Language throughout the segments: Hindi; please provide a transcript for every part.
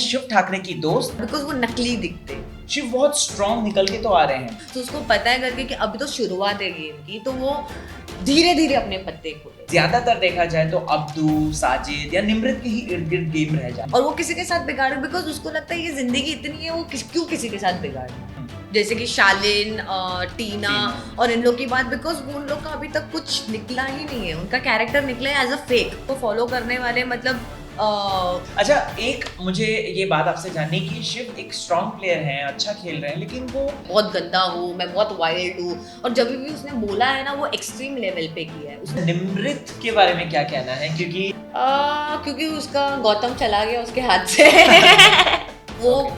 शिव ठाकरे की दोस्त। बिकॉज वो नकली दिखते हैं। शिव बहुत स्ट्रॉन्ग निकल के तो आ रहे हैं, तो उसको पता है करके कि अभी तो शुरुआत है गेम की, तो वो धीरे धीरे अपने पत्ते खोले। ज्यादातर देखा जाए तो अब्दू, साजिद या निमृत के ही इर्द गिर्द गेम रह जाए और वो किसी के साथ बिगाड़े बिकॉज उसको लगता है ये जिंदगी इतनी है, वो क्यों किसी के साथ बिगाड़े। जैसे कि शालिन, टीना और इन लोग की बात, बिकॉज उन लोग का अभी तक कुछ निकला ही नहीं है, उनका कैरेक्टर निकला है एज अ फेक। तो फॉलो करने वाले मतलब अच्छा, एक मुझे ये बात आपसे जाननी कि शिव एक स्ट्रॉन्ग प्लेयर हैं, अच्छा खेल रहे हैं, लेकिन वो बहुत गंदा हूँ, मैं बहुत वाइल्ड हूँ, और जब भी उसने बोला है ना वो एक्सट्रीम लेवल पे किया है उसने। निमृत के बारे में क्या कहना है? क्योंकि उसका गौतम चला गया उसके हाथ से वो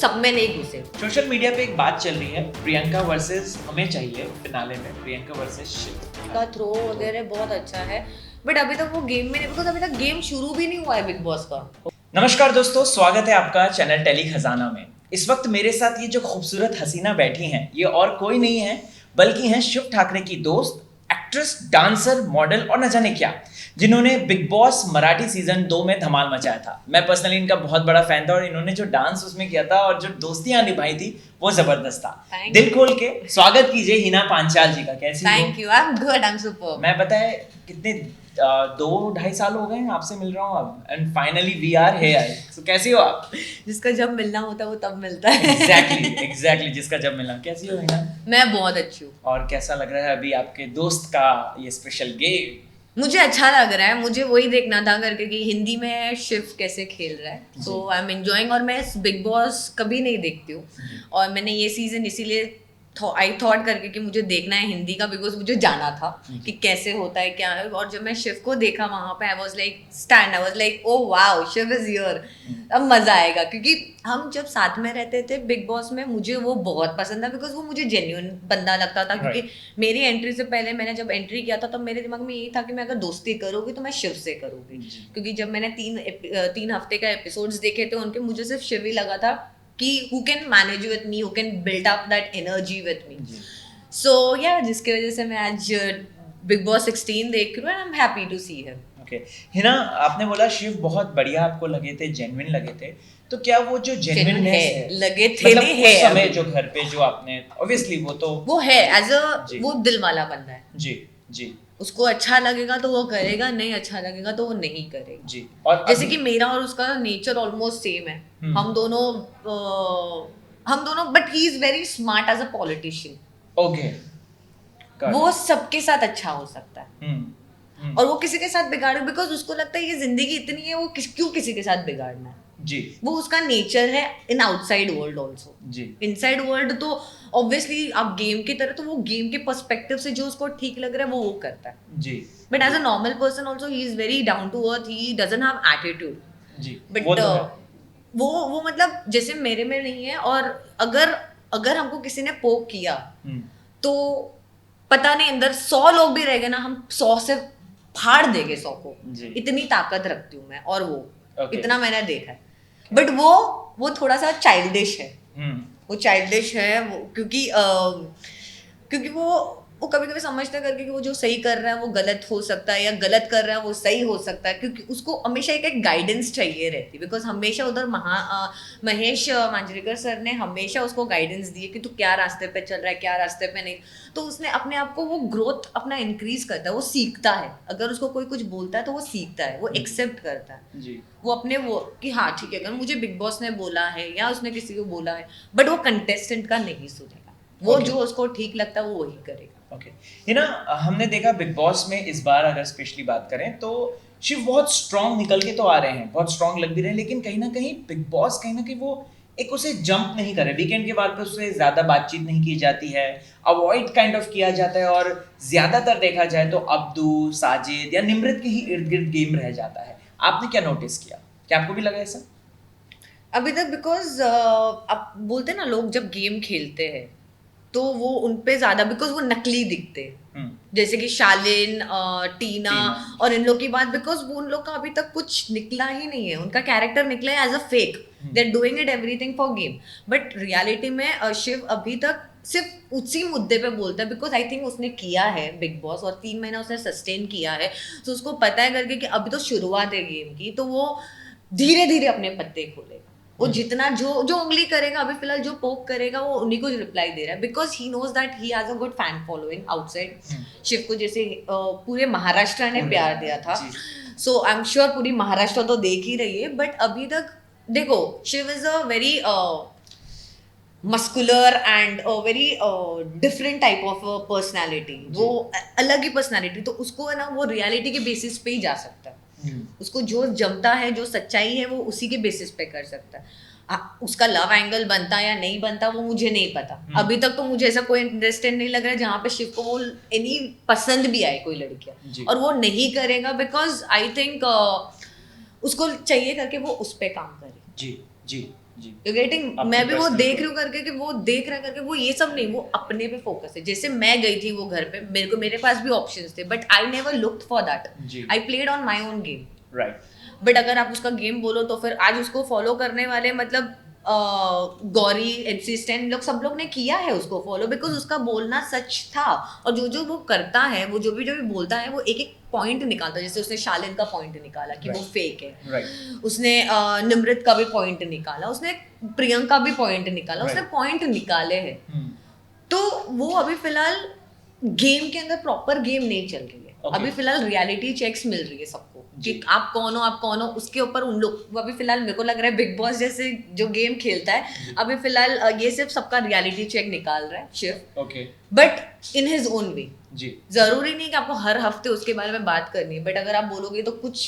सब में नहीं घुसे। सोशल मीडिया पे एक बात चल रही है, प्रियंका वर्सेस हमें चाहिए फिनाले में, प्रियंका वर्सेस शिव का थ्रो वगैरह बहुत अच्छा है, बट अभी तक वो गेम में नहीं, बिकॉज अभी तक गेम शुरू भी नहीं हुआ है बिग बॉस का। नमस्कार दोस्तों, स्वागत है आपका चैनल टेली खजाना में। इस वक्त मेरे साथ ये जो खूबसूरत हसीना बैठी हैं, ये और कोई नहीं है बल्कि हैं शिव ठाकरे की दोस्त, एक्ट्रेस, डांसर, मॉडल और न जाने क्या, जिन्होंने बिग बॉस मराठी सीजन 2 में धमाल मचाया था। मैं पर्सनली इनका बहुत बड़ा फैन था और इन्होंने जो डांस उसमें किया था और जो दोस्तियां निभाई थी वो जबरदस्त था। दिल खोल के स्वागत कीजिए हिना पांचाल जी का। कैसी हो? Thank you, I am good, I am super. मैं बताए कितने 2-2.5 साल हो गए हैं आपसे मिल रहा हूँ अब, and finally we are here. So कैसी हो आप? जिसका जब मिलना होता है वो तब मिलता है। एग्जैक्टली जिसका जब मिलना। कैसी हो हिना? मैं बहुत अच्छी हूँ। और कैसा लग रहा है अभी आपके दोस्त का ये स्पेशल गेम? मुझे अच्छा लग रहा है, मुझे वही देखना था करके कि हिंदी में शिव कैसे खेल रहा है। सो आई एम एंजॉयिंग, और मैं बिग बॉस कभी नहीं देखती हूँ और मैंने ये सीजन इसीलिए आई थॉट करके कि मुझे देखना है हिंदी का, बिकॉज मुझे जाना था कि कैसे होता है क्या है। और जब मैं शिव को देखा वहां पे, I was like oh wow, Shiv is here, अब मजा आएगा। क्योंकि हम जब साथ में रहते थे बिग बॉस में, मुझे वो बहुत पसंद था बिकॉज वो मुझे जेन्युइन बंदा लगता था। क्योंकि मेरी एंट्री से पहले मैंने जब एंट्री किया था तब मेरे दिमाग में यही था कि मैं अगर दोस्ती करूंगी तो मैं शिव से करूंगी। क्योंकि जब मैंने 3 हफ्ते का एपिसोड्स देखे थे उनके, मुझे सिर्फ शिव ही लगा था कि who can manage with me, who can build up that energy with me. So yeah, जिसकी वजह से मैं आज बिग बॉस 16 देख रही हूँ, and I'm happy to see him. Okay. Hina, आपने बोला शिव बहुत बढ़िया आपको लगे थे, जेन्युइन लगे थे, तो क्या वो जो जेन्युइननेस है लगे थे, मतलब है उस समय जो घर पे जो आपने ऑब्वियसली वो है एज अ वो दिल वाला बंदा है जी। उसको अच्छा लगेगा तो वो करेगा, नहीं अच्छा लगेगा तो वो नहीं करेगा जी। और जैसे कि मेरा और उसका नेचर ऑलमोस्ट सेम है। हम दोनों but he is very smart as a politician. Okay, वो सबके साथ अच्छा हो सकता है और वो किसी के साथ बिगाड़े बिकॉज उसको लगता है ये जिंदगी इतनी है, वो क्यों किसी के साथ बिगाड़ना है जी। वो उसका नेचर है इन आउटसाइड वर्ल्ड ऑल्सो जी। इनसाइड वर्ल्ड तो ऑब्वियसली आप गेम की तरह, तो वो गेम के पर्सपेक्टिव से जो उसको ठीक लग रहा है वो करता है जी। But as a normal person also he is very down to earth, he doesn't have attitude जी। बट वो मतलब जैसे मेरे में नहीं है। और अगर हमको किसी ने पोक किया तो पता नहीं अंदर 100 लोग भी रह गए ना, हम 100 से फाड़ देंगे 100 को, इतनी ताकत रखती हूँ मैं। और वो इतना मैंने देखा है। बट वो थोड़ा सा चाइल्डिश है। वो चाइल्डिश है क्योंकि वो कभी कभी समझता करके कि वो जो सही कर रहा है वो गलत हो सकता है, या गलत कर रहा है वो सही हो सकता है। क्योंकि उसको हमेशा एक गाइडेंस चाहिए रहती, बिकॉज हमेशा उधर महेश मांजरेकर सर ने हमेशा उसको गाइडेंस दी है कि तू क्या रास्ते पे चल रहा है, क्या रास्ते पे नहीं। तो उसने अपने आप को वो ग्रोथ अपना इंक्रीज करता है, वो सीखता है। अगर उसको कोई कुछ बोलता है तो वो सीखता है, वो एक्सेप्ट करता है जी। वो अपने वो कि हाँ ठीक है, अगर मुझे बिग बॉस ने बोला है या उसने किसी को बोला है, बट वो कंटेस्टेंट का नहीं सुनेगा। वो जो उसको ठीक लगता है वो वही करेगा। ओके, ये ना हमने देखा बिग बॉस में इस बार अगर स्पेशली बात करें तो शिव बहुत स्ट्रॉन्ग निकल के तो आ रहे हैं, बहुत स्ट्रॉन्ग लग भी रहे हैं, लेकिन कहीं ना कहीं बिग बॉस कहीं ना कहीं वो एक उसे जंप नहीं करे। वीकेंड के बाद पे उससे ज्यादा बातचीत नहीं की जाती है, अवॉइड काइंड ऑफ किया जाता है, और ज्यादातर देखा जाए तो अब्दू, साजिद या निमृत के ही इर्द गिर्द गेम रह जाता है। आपने क्या नोटिस किया? क्या आपको भी लगा ऐसा अभी तक? बिकॉज अब बोलते हैं ना, लोग जब गेम खेलते हैं तो वो उनपे ज्यादा, बिकॉज वो नकली दिखते हैं। जैसे कि शालिन, टीना और इन लोग की बात, बिकॉज वो उन लोग का अभी तक कुछ निकला ही नहीं है, उनका कैरेक्टर निकला है as a fake. They are doing it everything for game. But reality में शिव अभी तक सिर्फ उसी मुद्दे पे बोलता है, बिकॉज आई थिंक उसने किया है बिग बॉस और 3 महीना उसने सस्टेन किया है, तो उसको पता है करके कि अभी तो शुरुआत है गेम की, तो वो धीरे धीरे अपने पत्ते खोलेगा। वो जितना जो जो उंगली करेगा, अभी फिलहाल जो पोक करेगा वो उन्हीं को रिप्लाई दे रहा है, because he knows that he has a good fan following outside. Shiv को जैसे पूरे महाराष्ट्र ने प्यार दिया था, सो आई एम श्योर पूरी महाराष्ट्र तो देख ही रही है। बट अभी तक देखो, Shiv is a very muscular and very different type of personality, वो अलग ही पर्सनैलिटी, तो उसको है ना वो रियलिटी के बेसिस पे ही जा सकता है। उसको जो जमता है, जो सच्चाई है, वो उसी के बेसिस पे कर सकता है। उसका लव एंगल बनता या नहीं बनता वो मुझे नहीं पता। अभी तक तो मुझे ऐसा कोई इंटरेस्टेड नहीं लग रहा है जहाँ पे शिव को वो एनी पसंद भी आए कोई लड़कियां, और वो नहीं करेगा बिकॉज आई थिंक उसको चाहिए करके वो उस पे काम करे। जी जी यू गेटिंग? मैं भी वो देख रही हूँ करके कि वो देख रहा करके वो ये सब नहीं, वो अपने पे फोकस है। जैसे मैं गई थी वो घर पे, मेरे पास भी ऑप्शंस थे, but I never looked for that. I played on my own game, right. But अगर आप उसका गेम बोलो तो फिर आज उसको फॉलो करने वाले मतलब गौरी, एमसी स्टैन, लोग सब लोग ने किया है उसको फॉलो, बिकॉज उसका बोलना सच था। और जो जो वो करता है, वो जो भी बोलता है, वो एक एक पॉइंट निकालता है। जैसे उसने शालिन का पॉइंट निकाला कि वो फेक है, उसने निमृत का भी पॉइंट निकाला, उसने प्रियंका भी पॉइंट निकाला, उसने पॉइंट निकाले हैं। तो वो अभी फिलहाल गेम के अंदर प्रॉपर गेम नहीं चल रही है। अभी फिलहाल रियलिटी चेक्स मिल रही है सबको कि आप कौन हो, उसके ऊपर उन लोग अभी फिलहाल मेरे को लग रहा है बिग बॉस जैसे जो गेम खेलता है अभी फिलहाल ये सिर्फ सबका रियलिटी चेक निकाल रहा है Shiv, but in his own way. जरूरी नहीं कि आपको हर हफ्ते उसके बारे में बात करनी है, बट अगर आप बोलोगे तो कुछ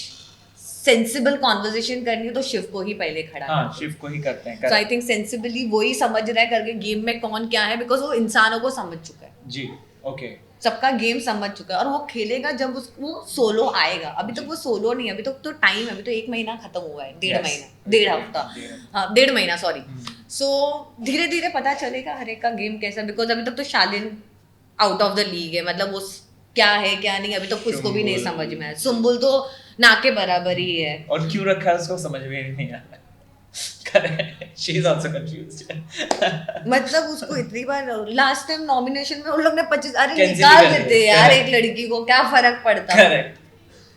सेंसिबल कॉन्वर्सेशन करनी है तो शिव को ही पहले खड़ा हाँ, शिव को ही करते हैं। सो आई थिंक सेंसिबली वही समझ रहा है करके गेम में कौन क्या है, बिकॉज वो इंसानों को समझ चुका है। जी, ओके। सबका गेम समझ चुका है और वो खेलेगा जब वो सोलो आएगा। अभी तक वो सोलो नहीं है, अभी तक तो टाइम है, अभी तो 1 महीना खत्म हुआ है, 1.5 हफ्ता, हाँ 1.5 महीना सॉरी। सो धीरे धीरे पता चलेगा हर एक का गेम कैसा, बिकॉज अभी तक तो Shalin out of the league है, मतलब वो क्या है क्या नहीं अभी तो उसको भी नहीं समझ में आया। सुम्बुल तो ना के बराबर ही है, और क्यों रखा है उसको समझ में नहीं आ रहा। She is also confused. मतलब उसको इतनी बार लास्ट टाइम नॉमिनेशन में उन लोग ने 25 अरे निकाल देते यार एक लड़की को, क्या फर्क पड़ता।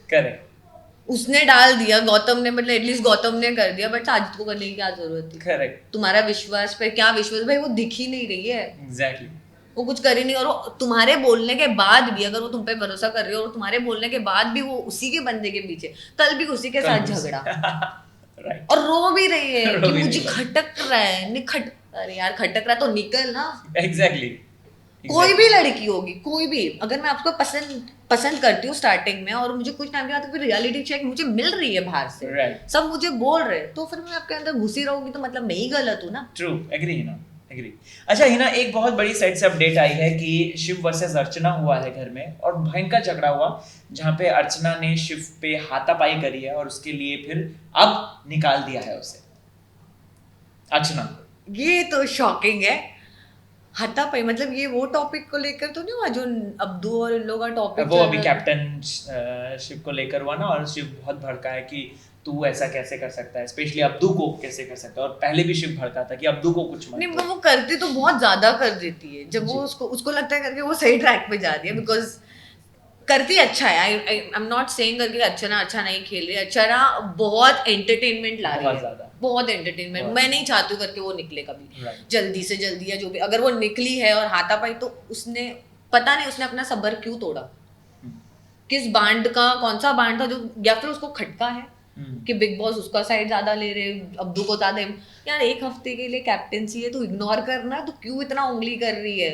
करेक्ट उसने डाल दिया, गौतम ने, मतलब एटलीस्ट गौतम ने कर दिया, बट साजिद को करने की क्या जरूरत थी। करेक्ट तुम्हारा विश्वास पे क्या विश्वास भाई, वो दिख ही नहीं रही है। एग्जैक्टली वो कुछ कर ही नहीं, और तुम्हारे बोलने के बाद भी अगर वो तुम पे भरोसा कर रही हो और तुम्हारे बोलने के बाद भी वो उसी के बंदे के पीछे, कल भी उसी के साथ झगड़ा Right. और रो भी रही है कि मुझे खटक रहा है, अरे यार खटक रहा तो निकल ना। Exactly. कोई भी लड़की होगी, कोई भी, अगर मैं आपको पसंद करती हूँ स्टार्टिंग में और मुझे कुछ टाइम के बाद फिर रियलिटी चेक मुझे मिल रही है बाहर से, right. सब मुझे बोल रहे हैं, तो फिर मैं आपके अंदर घुसी रहूंगी तो मतलब मैं ही गलत हूँ ना। ट्रू, एग्री ना, एग्री। अच्छा हिना, एक बहुत बड़ी साइड से अपडेट आई है कि शिव वर्सेस अर्चना हुआ है घर में और भयंकर झगड़ा हुआ, जहाँ पे अर्चना ने शिव पे हाथापाई करी है और उसके लिए फिर अब निकाल दिया है उसे, अर्चना। ये तो शॉकिंग है, हाथापाई मतलब ये वो टॉपिक को लेकर तो नहीं हुआ जो अब्दू और इन लोगों का टॉपिक, वो अभी कैप्टन शिव को लेकर हुआ ना, और शिव बहुत भड़का है कि तू ऐसा कैसे कर सकता है, स्पेशली अब्दू को कैसे कर सकता है, और पहले भी शिव भड़का था कि अब्दू को कुछ मत। नहीं वो करती तो बहुत ज्यादा कर देती है, जब वो उसको लगता है करके वो सही ट्रैक पे जा रही है, बिकॉज करती अच्छा है। आई एम नॉट सेइंग करके अर्चना अच्छा नहीं खेल रही, अर्चना बहुत एंटरटेनमेंट ला रही है, बहुत एंटरटेनमेंट। मैं नहीं चाहती हूँ करके वो निकले कभी, जल्दी से जल्दी, या जो भी, अगर वो निकली है और हाथापाई तो उसने पता नहीं उसने अपना सब्र क्यों तोड़ा, किस बांड का, कौन सा बांड था जो, या फिर उसको खटका है कि बिग बॉस उसका साइड ज्यादा ले रहे, अब्दू को ज्यादा। यार 1 हफ्ते के लिए कैप्टेंसी है, तू इग्नोर करना, तो क्यों इतना उंगली कर रही है।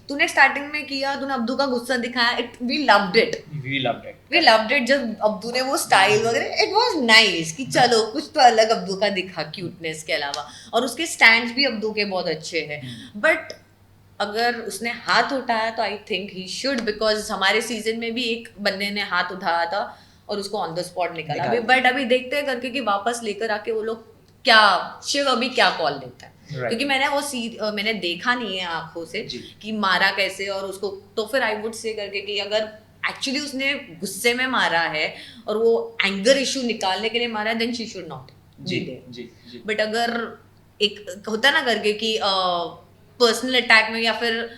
तूने स्टार्टिंग में किया, तूने अब्दू का गुस्सा दिखाया, वी लव्ड इट जब अब्दू ने वो स्टाइल वगैरह, इट वाज नाइस कि चलो कुछ तो अलग अब्दू का दिखा, क्यूटनेस के अलावा, और उसके स्टैंड्स भी अब्दू के बहुत अच्छे हैं। बट अगर उसने हाथ उठाया तो I think he should, because हमारे सीजन में भी एक बंदे ने हाथ उठाया था और उसको ऑन द स्पॉट निकाला अभी, बट अभी देखते हैं करके कि वापस लेकर आके वो लोग क्या, शिव अभी क्या कॉल देता है, क्योंकि मैंने वो मैंने देखा नहीं है आंखों से कि मारा कैसे, और उसको तो फिर आई वुड से करके कि अगर एक्चुअली उसने गुस्से में मारा है और वो एंगर इशू निकालने के लिए मारा है, then she should not be there. But अगर एक होता ना करके कि पर्सनल अटैक में, या फिर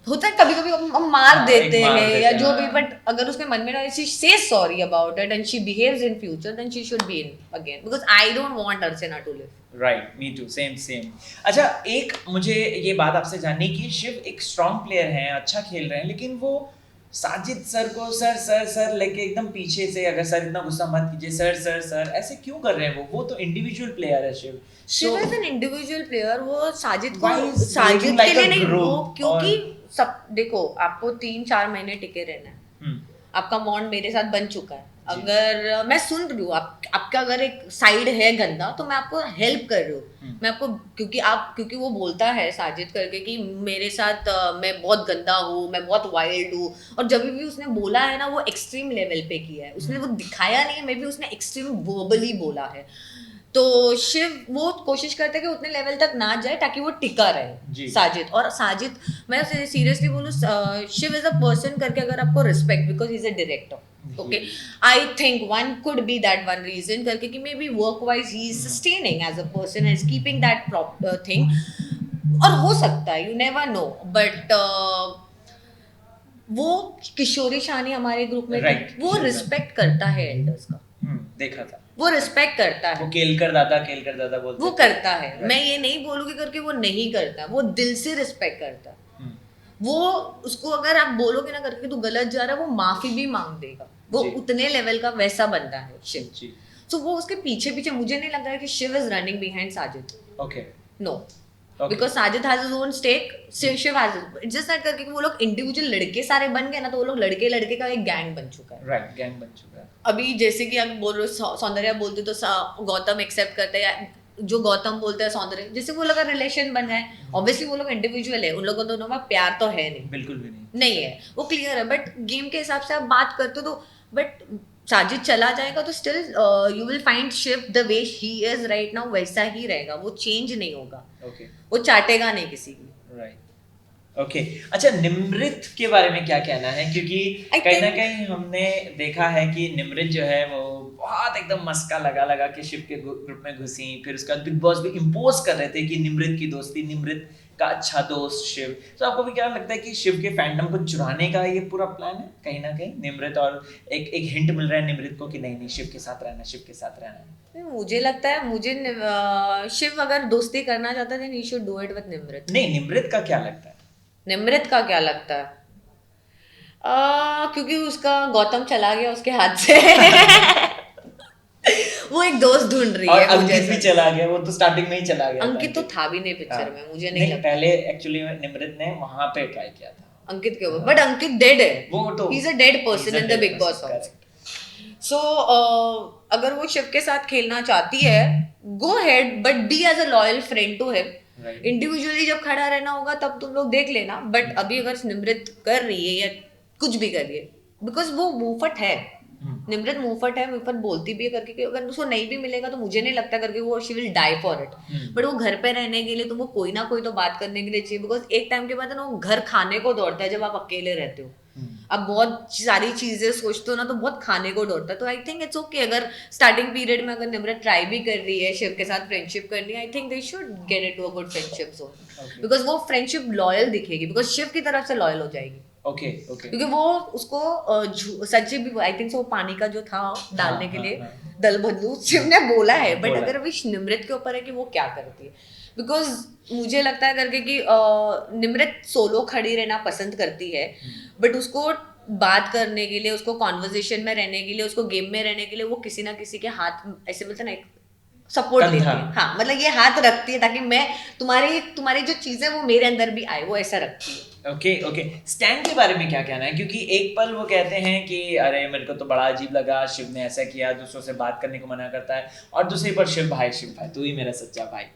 होता है कभी कभी हम मार देते हैं या जो भी, बट अगर उसके मन में she says sorry about it and she behaves in future, then she should be in again, because I don't want Archana to live. Right, me too, same same. अच्छा, एक मुझे ये बात आपसे जाननी कि शिव एक स्ट्रॉन्ग प्लेयर हैं, अच्छा खेल रहे हैं, लेकिन वो साजिद सर को सर सर सर लेके एकदम पीछे से, अगर सर इतना गुस्सा मत कीजिए, सर सर सर ऐसे क्यों कर रहे हैं? वो तो इंडिविजुअल प्लेयर है Shiv. Shiv is an individual player, वो साजिद Why को is साजिद behaving के like लिए a नहीं, group? वो क्योंकि और सब देखो, आपको 3-4 महीने टिके रहना है, हम्म, आपका बॉन्ड मेरे साथ बन चुका है, जी। अगर मैं सुन रही हूँ आपका अगर एक साइड है गंदा तो मैं आपको हेल्प कर रही हूँ, मैं आपको, क्योंकि वो बोलता है साजिद करके कि मेरे साथ मैं बहुत गंदा हूँ, मैं बहुत वाइल्ड हूँ, और जब भी उसने बोला है ना वो एक्सट्रीम लेवल पे किया है, उसने वो दिखाया नहीं है, मे बी उसने एक्सट्रीम वर्बली बोला है। तो शिव वो कोशिश करता है कि उतने लेवल तक ना जाए ताकि वो टिका जी। रहे साजिद, और साजिद, मैं सीरियसली बोलूँ, शिव इज अ पर्सन करके अगर आपको respect, because he is a director, okay, I think one could be that one reason करके कि maybe work wise he is sustaining as a person, is keeping that thing, और हो सकता है, यू नेवर नो, बट वो किशोरी शानी हमारे ग्रुप में Right, थी, वो किशोरी रिस्पेक्ट करता है एल्डर्स का, देखा था। वो रिस्पेक्ट करता वो है, केलकर दादा बोलते वो थे। करता है, Right. मैं ये नहीं बोलूंगी करके वो नहीं करता, वो दिल से रिस्पेक्ट करता है, हम्म, वो उसको अगर आप बोलोगे ना करके तू गलत जा रहा है, वो माफी भी मांग देगा, वो जी। उतने लेवल का वैसा बंदा है शिव। जी। सो वो उसके पीछे पीछे, मुझे नहीं लग रहा है कि Shiv is running behind Sajid, okay. No, okay. Because Sajid has his own stake, Shiv has, it's just that करके कि वो लोग इंडिविजुअल लड़के सारे बन गए ना, तो वो लोग लड़के लड़के का एक गैंग बन चुका है। राइट, गैंग बन चुका है। अभी जैसे कि आप बोल रहे हो सौंदर्या बोलते तो गौतम एक्सेप्ट करता है, या जो गौतम बोलते हैं सौंदर्य, जैसे वो लोग का रिलेशन बन जाए, ऑब्वियसली वो लोग इंडिविजुअल है, उन लोगों दोनों में प्यार तो है नहीं, बिल्कुल भी नहीं। नहीं है, वो क्लियर है, बट गेम के हिसाब से आप बात करते हो तो, बट साजिद चला जाएगा तो still you will find Shiv the way he is right now, वैसा ही रहेगा, वो चेंज नहीं होगा, ओके। वो चाटेगा नहीं किसी की। Right, okay. अच्छा, निमृत के बारे में क्या कहना है? क्योंकि I कहीं ना think- कहीं हमने देखा है कि निमृत जो है वो बहुत एकदम मस्का लगा लगा के शिव के ग्रुप में घुसी, फिर उसका बिग बॉस भी इम्पोज कर रहे थे कि निमृत की दोस्ती, निमृत का अच्छा दोस्त शिव। तो आपको भी क्या लगता है कि शिव के फैंडम को चुराने का ये पूरा प्लान है कहीं ना कहीं निमृत, और एक हिंट मिल रहा है निमृत को कि नहीं नहीं, शिव के साथ रहना, शिव के साथ रहना। मुझे लगता है, शिव अगर दोस्ती करना चाहता है he should do it with Nimrit. नहीं, निमृत का क्या लगता है? निमृत का क्या लगता है? क्योंकि उसका गौतम चला गया उसके हाथ से वो एक दोस्त ढूंढ रही और है, मुझे अंकित भी ऐसा- चला गया, वो तो स्टार्टिंग में ही चला गया था। अंकित तो था भी नहीं पिक्चर हाँ। में, मुझे नहीं लगता पहले एक्चुअली निमृत ने वहां पे ट्राई किया था अंकित के ऊपर, बट अंकित डेड है, वो तो he is a dead person in the Bigg Boss house. So अगर वो शिव के साथ खेलना चाहती है, go ahead, but be as a loyal friend to him. Right. Individually जब खड़ा रहना होगा तब तुम लोग देख लेना, बट अभी अगर निमृत कर रही है या कुछ भी कर रही है, बिकॉज वो मुंहफट है, निमृत मुंहफट है, मुंहफट बोलती भी है करके कि अगर उसको नहीं भी मिलेगा तो मुझे नहीं लगता करके वो she will die for it, but वो घर पे रहने के लिए तुमको कोई ना कोई तो बात करने के लिए चाहिए, बिकॉज एक टाइम के बाद ना वो घर खाने को दौड़ता है जब आप अकेले रहते हो, अब बहुत सारी चीजें सोचते हो ना तो बहुत खाने को दौड़ता है, तो आई थिंक इट्स ओके अगर स्टार्टिंग पीरियड में अगर निमृत ट्राई भी कर रही है शिव के साथ फ्रेंडशिप करनी है, I think they should get it to a good friendship zone, because वो फ्रेंडशिप लॉयल दिखेगी, बिकॉज शिव की तरफ से लॉयल हो जाएगी, ओके ओके, क्योंकि वो उसको सच्ची भी, आई थिंक सो पानी का जो था डालने के लिए हाँ। दल बदलू शिव ने बोला है, बट बोला। अगर अभी निमृत के ऊपर है कि वो क्या करती है, बिकॉज मुझे लगता है करके कि निमृत सोलो खड़ी रहना पसंद करती है, बट उसको बात करने के लिए, उसको कॉन्वर्जेशन में रहने के लिए, उसको गेम में रहने के लिए वो किसी ना किसी के हाथ ऐसे बोलते ना सपोर्ट लेती है, हाँ मतलब ये हाथ रखती है ताकि मैं तुम्हारी जो चीजें वो मेरे अंदर भी आए, वो ऐसा रखती है। ओके ओके, स्टैन के बारे में क्या कहना है? क्योंकि एक पल वो कहते हैं कि अरे मेरे को तो बड़ा अजीब लगा, शिव ने ऐसा किया, दूसरों से बात करने को मना करता है, और दूसरी पर शिव भाई तू ही मेरा सच्चा भाई।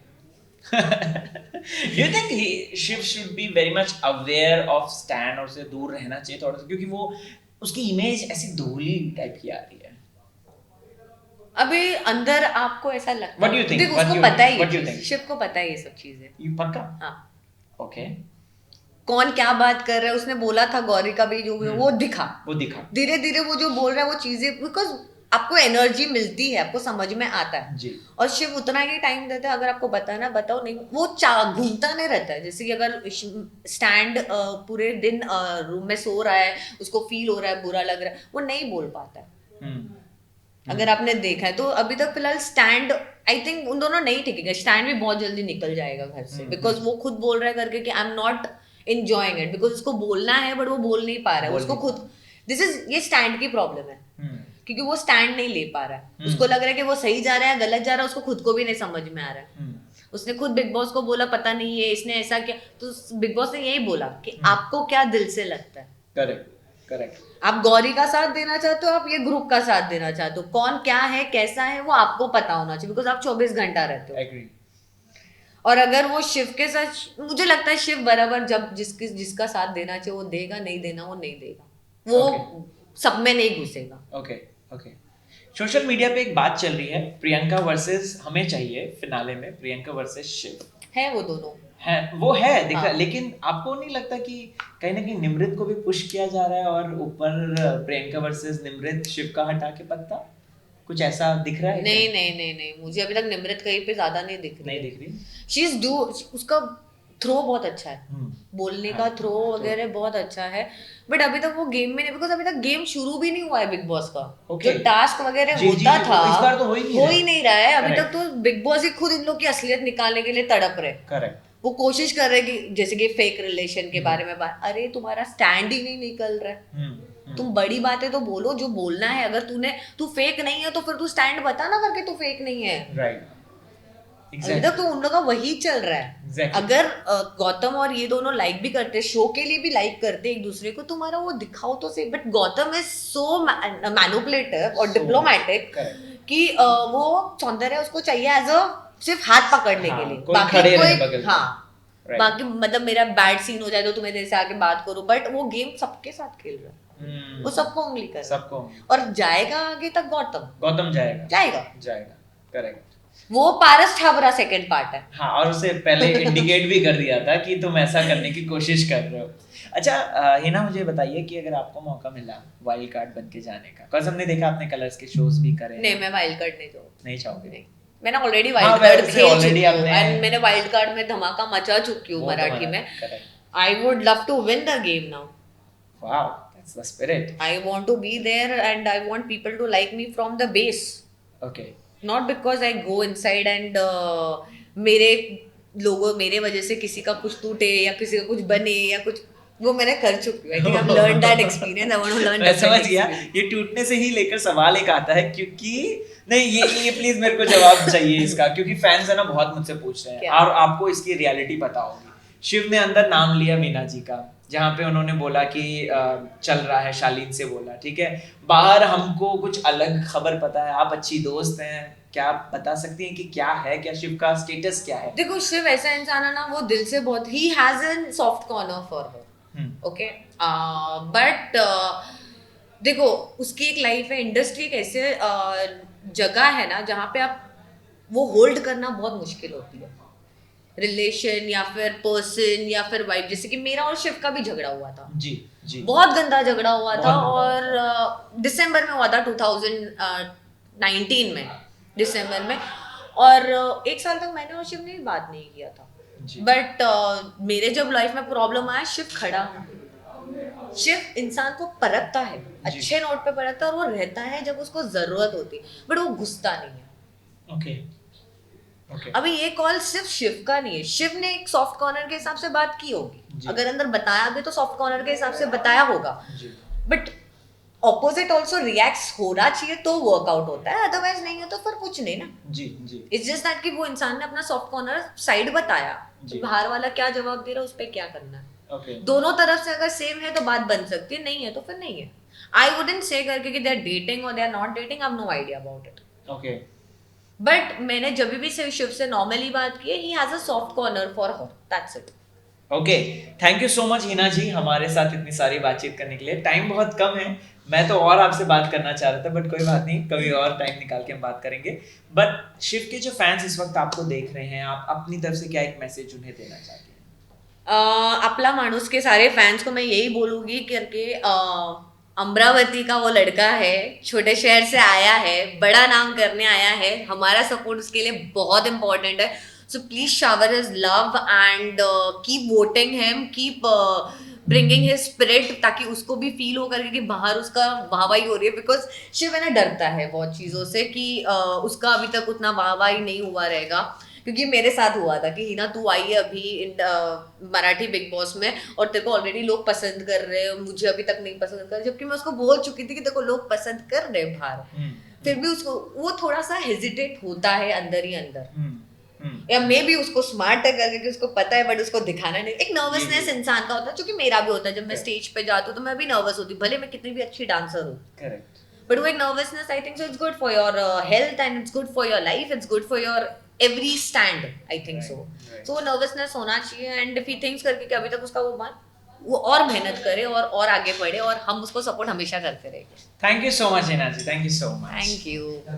Do you think Shiv should be very much aware of Stan, और उससे दूर रहना चाहिए थोड़ा सा, क्योंकि वो उसकी इमेज ऐसी धूली टाइप की आ रही है। अभी अंदर आपको ऐसा लगता What do you think? देख, What उसको you- पता है what do ये you चीज, think? शिव को पता है ये सब चीजें, You पक्का? हाँ ओके, कौन क्या बात कर रहा है, उसने बोला था गौरी का भी जो भी वो दिखा, वो दिखा। धीरे धीरे वो जो बोल रहा है वो चीजें, बिकॉज आपको एनर्जी मिलती है, आपको समझ में आता है जी। और शिव उतना ही टाइम देता है, अगर आपको बताना बताओ, नहीं वो घूमता नहीं रहता है, जैसे कि अगर स्टैंड पूरे दिन रूम में सो रहा है, उसको फील हो रहा है, बुरा लग रहा है, वो नहीं बोल पाता है, अगर आपने देखा है तो अभी तक फिलहाल स्टैंड आई थिंक उन दोनों नहीं टिकेगा, स्टैंड भी बहुत जल्दी निकल जाएगा घर से, बिकॉज वो खुद बोल रहा है करके कि I am not enjoying it, because उसको बोलना है बट वो बोल नहीं पा रहा है, उसको खुद ये स्टैंड की प्रॉब्लम है, क्योंकि वो स्टैंड नहीं ले पा रहा है, उसको लग रहा है कि वो सही जा रहा है गलत जा रहा है, उसको खुद को भी नहीं समझ में आ रहा है। उसने खुद बिग बॉस को बोला पता नहीं है इसने ऐसा किया, तो बिग बॉस ने यही बोला कि आपको क्या दिल से लगता है, करेक्ट करेक्ट, आप गौरी का साथ देना चाहते हो, आप ये ग्रुप का साथ देना चाहते हो, कौन क्या है कैसा है वो आपको पता होना चाहिए, बिकॉज आप 24 घंटा रहते हो। एग्री। और अगर वो शिव के साथ, मुझे लगता है शिव बराबर जब जिसका साथ देना चाहिए वो देगा, नहीं देना वो नहीं देगा, वो सब में नहीं घुसेगा। Okay okay. सोशल मीडिया पे एक बात चल रही है, प्रियंका वर्सेस हमें चाहिए फिनाले में प्रियंका वर्सेस शिव, है वो दोनों है वो है देखा, हाँ। लेकिन आपको नहीं लगता कि कहीं ना कहीं निमृत को भी पुश किया जा रहा है और ऊपर प्रियंका वर्सेस निमृत, शिव का हटा के पत्ता, कुछ ऐसा दिख रहा है? नहीं नहीं नहीं नहीं, मुझे अभी तक निमृत कहीं पे ज्यादा नहीं दिख रही, नहीं दिख रही। शी इज डू, उसका थ्रो बहुत अच्छा है, बोलने का थ्रो वगैरह बहुत अच्छा है, बट अभी तक वो गेम में नहीं, बिकॉज अभी तक गेम शुरू भी नहीं हुआ है बिग बॉस का। जो टास्क वगैरह होता था इस बार तो हो ही नहीं रहा है अभी तक, तो बिग बॉस ही खुद इन लोग की असलियत निकालने के लिए तड़प रहे। करेक्ट। वो कोशिश कर रहे कि जैसे कि फेक रिलेशन के बारे में बात, अरे तुम्हारा स्टैंड ही नहीं निकल रहा है, तुम बड़ी बातें तो बोलो, जो बोलना है, अगर तू फेक नहीं है तो फिर तू स्टैंड बता ना करके तू फेक नहीं है। राइट। अभी तक तो उन लोगों का वही चल रहा है। अगर गौतम और ये दोनों लाइक भी करते, शो के लिए भी लाइक करते एक दूसरे को, तुम्हारा वो दिखाओ तो सही, but Gautam is so manipulative और डिप्लोमेटिक कि वो सौंदर्य उसको चाहिए एज अ सिर्फ हाथ पकड़ने के लिए, बाकी कोई बाकी मतलब मेरा बैड सीन हो जाए तो तुम्हें देर से आके बात करो, बट वो गेम सबके साथ खेल रहा है, वो सबको उंगली कर सबको, और जाएगा आगे तक गौतम जाएगा। करेक्ट। वो पारस छाबरा सेकंड पार्ट है। हाँ, और उसे पहले इंडिकेट भी कर दिया था कि तुम ऐसा करने की कोशिश कर रहे हो। अच्छा हिना, मुझे बताइए कि अगर आपको मौका मिला वाइल्ड कार्ड बन के जाने का, बिकॉज़ हमने देखा आपने कलर्स के शोज भी करे। नहीं, मैं वाइल्ड कार्ड नहीं चाहोगे? नहीं, मैंने ऑलरेडी वाइल्ड कार्ड खेल चुकी हूँ, एंड मैंने वाइल्ड कार्ड में धमाका मचा चुकी हूँ मराठी में। I would love to win the game now. Wow, that's the spirit. I want to be there and I want people to like me from the base. Okay. Not because I go inside and मेरे लोगों मेरे वजह से किसी का कुछ टूटे या किसी का कुछ बने या कुछ, वो मैंने कर चुकी हूँ। I think I have learned that experience, I want to learn. मैं समझ गया, ये टूटने से ही लेकर सवाल एक आता है, क्योंकि नहीं ये प्लीज मेरे को जवाब चाहिए इसका, क्योंकि फैंस है ना बहुत मुझसे पूछ रहे हैं और आपको इसकी रियलिटी पता होगी। शिव ने अंदर नाम लिया मीना जी का, जहाँ पे उन्होंने बोला कि चल रहा है, शालीन से बोला, ठीक है, बाहर हमको कुछ अलग खबर पता है, आप अच्छी दोस्त हैं, क्या आप बता सकती हैं कि क्या है, क्या शिव का स्टेटस क्या है? देखो, शिव ऐसा इंसान है ना, वो दिल से बहुत, he has an soft corner for her, okay, but देखो उसकी एक लाइफ है, इंडस्ट्री एक ऐसे जगह है ना जहाँ पे आप वो होल्ड करना बहुत मुश्किल होती है, रिलेशन या फिर पर्सन या फिर वाइफ। जैसे कि मेरा और शिव का भी झगड़ा हुआ था, जी बहुत गंदा झगड़ा हुआ था, और दिसंबर में हुआ था 2019 में दिसंबर में, और एक साल तक मैंने और शिव ने बात नहीं किया था, बट मेरे जब लाइफ में प्रॉब्लम आया, शिव खड़ा, शिव इंसान को परखता है, अच्छे नोट पे परखता है, और वो रहता है जब उसको जरूरत होती, बट वो घुसता नहीं है। ओके। अभी ये कॉल सिर्फ शिव का नहीं है, शिव ने एक सॉफ्ट कॉर्नर के हिसाब से बात की होगी, अगर अंदर बताया भी तो सॉफ्ट कॉर्नर के हिसाब से बताया होगा, बट ऑपोजिट ऑल्सो रिएक्ट होना चाहिए तो वर्कआउट होता है, अदरवाइज नहीं है तो फिर कुछ नहीं ना। इट्स जस्ट दैट कि वो इंसान ने अपना सॉफ्ट कॉर्नर साइड बताया, बाहर वाला क्या जवाब दे रहा है उस पर क्या करना है। दोनों तरफ से अगर सेम है तो बात बन सकती है, नहीं है तो फिर नहीं है। आई वुडंट से करके कि दे आर डेटिंग और they are not dating, I have no idea about it, okay, but मैंने जब भी शिव से नॉर्मली बात की है, he has a soft corner for her, that's it. Okay, thank you so much Hina ji हमारे साथ इतनी सारी बातचीत करने के लिए। टाइम बहुत कम है, मैं तो और आपसे बात करना चाह रहा था, बट कोई बात नहीं, कभी और टाइम निकाल के हम बात करेंगे। बट शिव के जो फैंस इस वक्त आपको देख रहे हैं, आप अपनी तरफ से क्या एक मैसेज उन्हें देना चाहते हैं? अपला मानुस के सारे फैंस को मैं यही बोलूंगी करके, अमरावती का वो लड़का है, छोटे शहर से आया है, बड़ा नाम करने आया है, हमारा सपोर्ट उसके लिए बहुत इंपॉर्टेंट है, so please shower his love and keep voting him, keep bringing his spirit, ताकि उसको भी फील हो करके कि बाहर उसका वाहवाही हो रही है, बिकॉज शिव है ना डरता है बहुत चीज़ों से कि उसका अभी तक उतना वाहवाही नहीं हुआ रहेगा। क्योंकि मेरे साथ हुआ था कि हिना तू आई है अभी इन मराठी बिग बॉस में और तेरे को ऑलरेडी लोग पसंद कर रहे हैं, मुझे अभी तक नहीं पसंद कर रहे, जबकि मैं उसको बोल चुकी थी कि तेरे को लोग पसंद कर रहे हैं बाहर, फिर भी उसको वो थोड़ा सा हेजिटेट होता है अंदर ही अंदर। या मे भी उसको स्मार्ट है करके कि उसको पता है बट उसको दिखाना नहीं, एक नर्वसनेस इंसान का होता है, जो कि मेरा भी होता है। जब मैं स्टेज पे जाती हूँ तो मैं भी नर्वस होती हूँ, भले मैं कितनी भी अच्छी डांसर हूँ, करेक्ट। बट वो एक nervousness, I think so it's good for your health and it's good for your life, it's good for your every stand, I think so. So वो नर्वसनेस होना चाहिए, एंड इफ ही थिंक्स करके कि अभी तक उसका वो और मेहनत करे और आगे बढ़े, और हम उसको सपोर्ट हमेशा करते रहेंगे। Thank you so much Hina ji, thank you so much. Thank you.